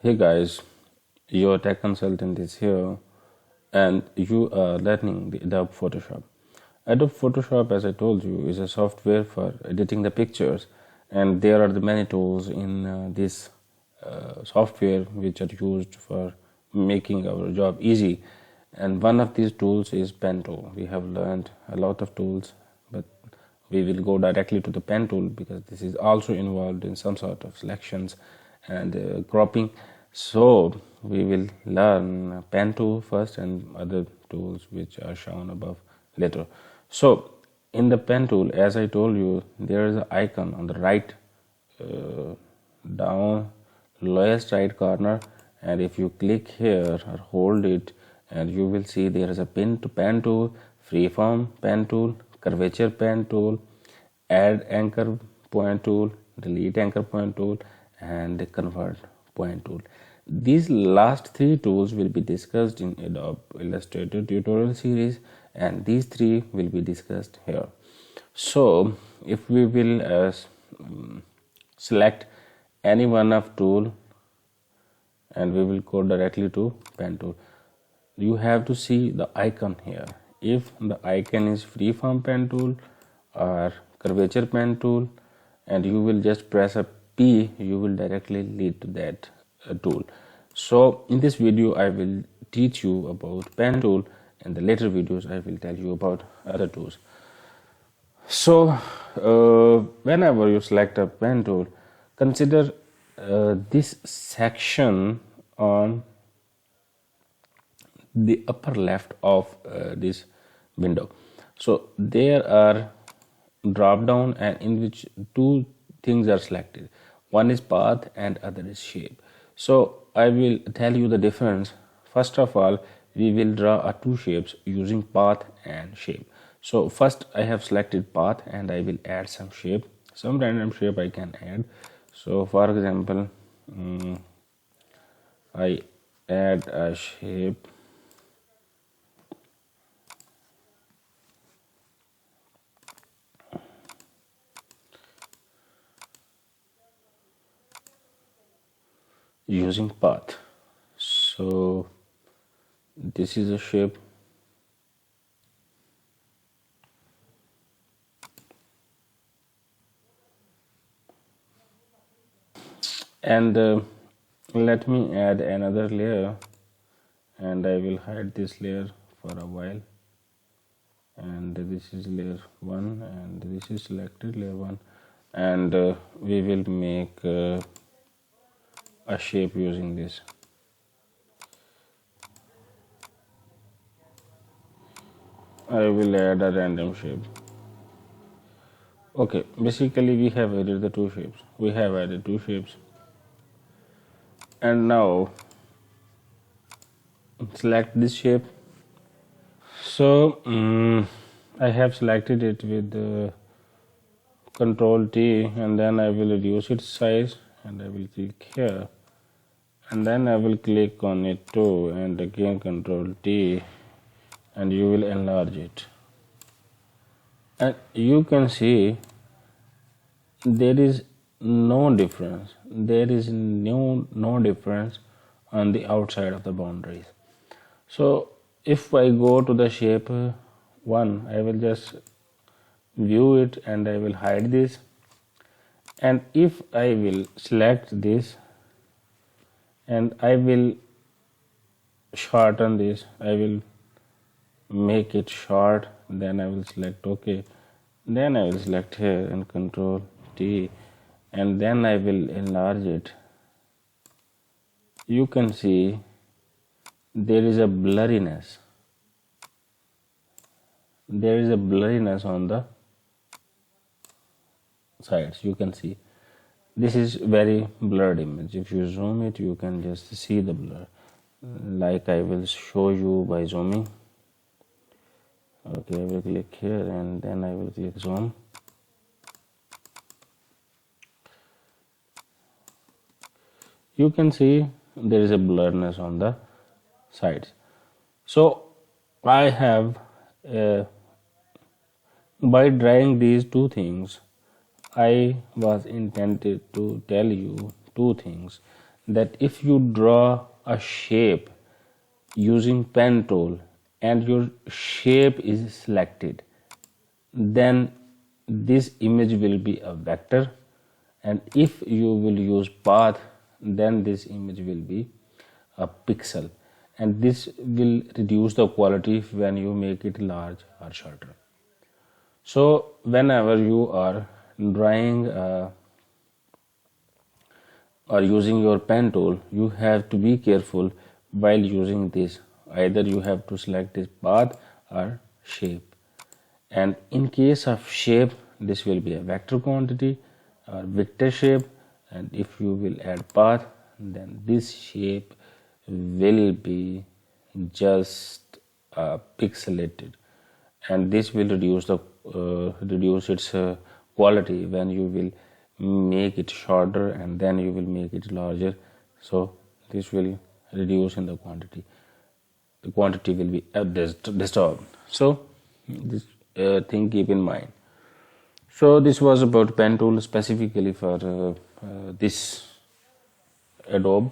Hey guys, your tech consultant is here and you are learning the Adobe Photoshop. Adobe Photoshop, as I told you, is a software for editing the pictures, and there are the many tools in this software which are used for making our job easy. And one of these tools is pen tool. We have learned a lot of tools, but we will go directly to the pen tool because this is also involved in some sort of selections and cropping. So we will learn pen tool first and other tools which are shown above later. So in the pen tool, as I told you, there is an icon on the right down lowest right corner, and if you click here or hold it, and you will see there is a pen tool, freeform pen tool, curvature pen tool, add anchor point tool, delete anchor point tool, and convert point tool. These last three tools will be discussed in Adobe Illustrator tutorial series, and these three will be discussed here. So if we will select any one of tool and we will go directly to pen tool, you have to see the icon here. If the icon is freeform pen tool or curvature pen tool, and you will just press a P, you will directly lead to that tool. So in this video I will teach you about pen tool, and the later videos I will tell you about other tools. So whenever you select a pen tool, consider this section on the upper left of this window. So there are drop down, and in which two things are selected. One is path and other is shape. So I will tell you the difference. First of all, we will draw two shapes using path and shape. So first I have selected path and I will add some shape, some random shape I can add. So for example, I add a shape using path. So this is a shape, and let me add another layer, and I will hide this layer for a while, and this is layer 1 and this is selected layer 1, and we will make a shape using this. I will add a random shape. Okay, basically we have added the two shapes. We have added two shapes, and now select this shape. So I have selected it with Control T, and then I will reduce its size, and I will click here, and then I will click on it too, and again Control T, and you will enlarge it, and you can see there is no difference. There is no difference on the outside of the boundaries. So if I go to the shape 1, I will just view it and I will hide this, and if I will select this and I will shorten this, I will make it short, then I will select OK, then I will select here and Control T, and then I will enlarge it. You can see there is a blurriness. There is a blurriness on the sides. You can see this is very blurred image. If you zoom it, you can just see the blur, like I will show you by zooming. Okay, I will click here and then I will click zoom. You can see there is a blurriness on the sides. So I have by drawing these two things, I was intended to tell you two things. that if you draw a shape using pen tool and your shape is selected, then this image will be a vector, and if you will use path, then this image will be a pixel, and this will reduce the quality when you make it large or shorter. So whenever you are drawing or using your pen tool, you have to be careful while using this. Either you have to select this path or shape, and in case of shape, this will be a vector quantity or vector shape, and if you will add path, then this shape will be just pixelated, and this will reduce the reduce its quality when you will make it shorter and then you will make it larger. So this will reduce in the quantity will be disturbed. So this thing keep in mind. So this was about pen tool specifically for this Adobe.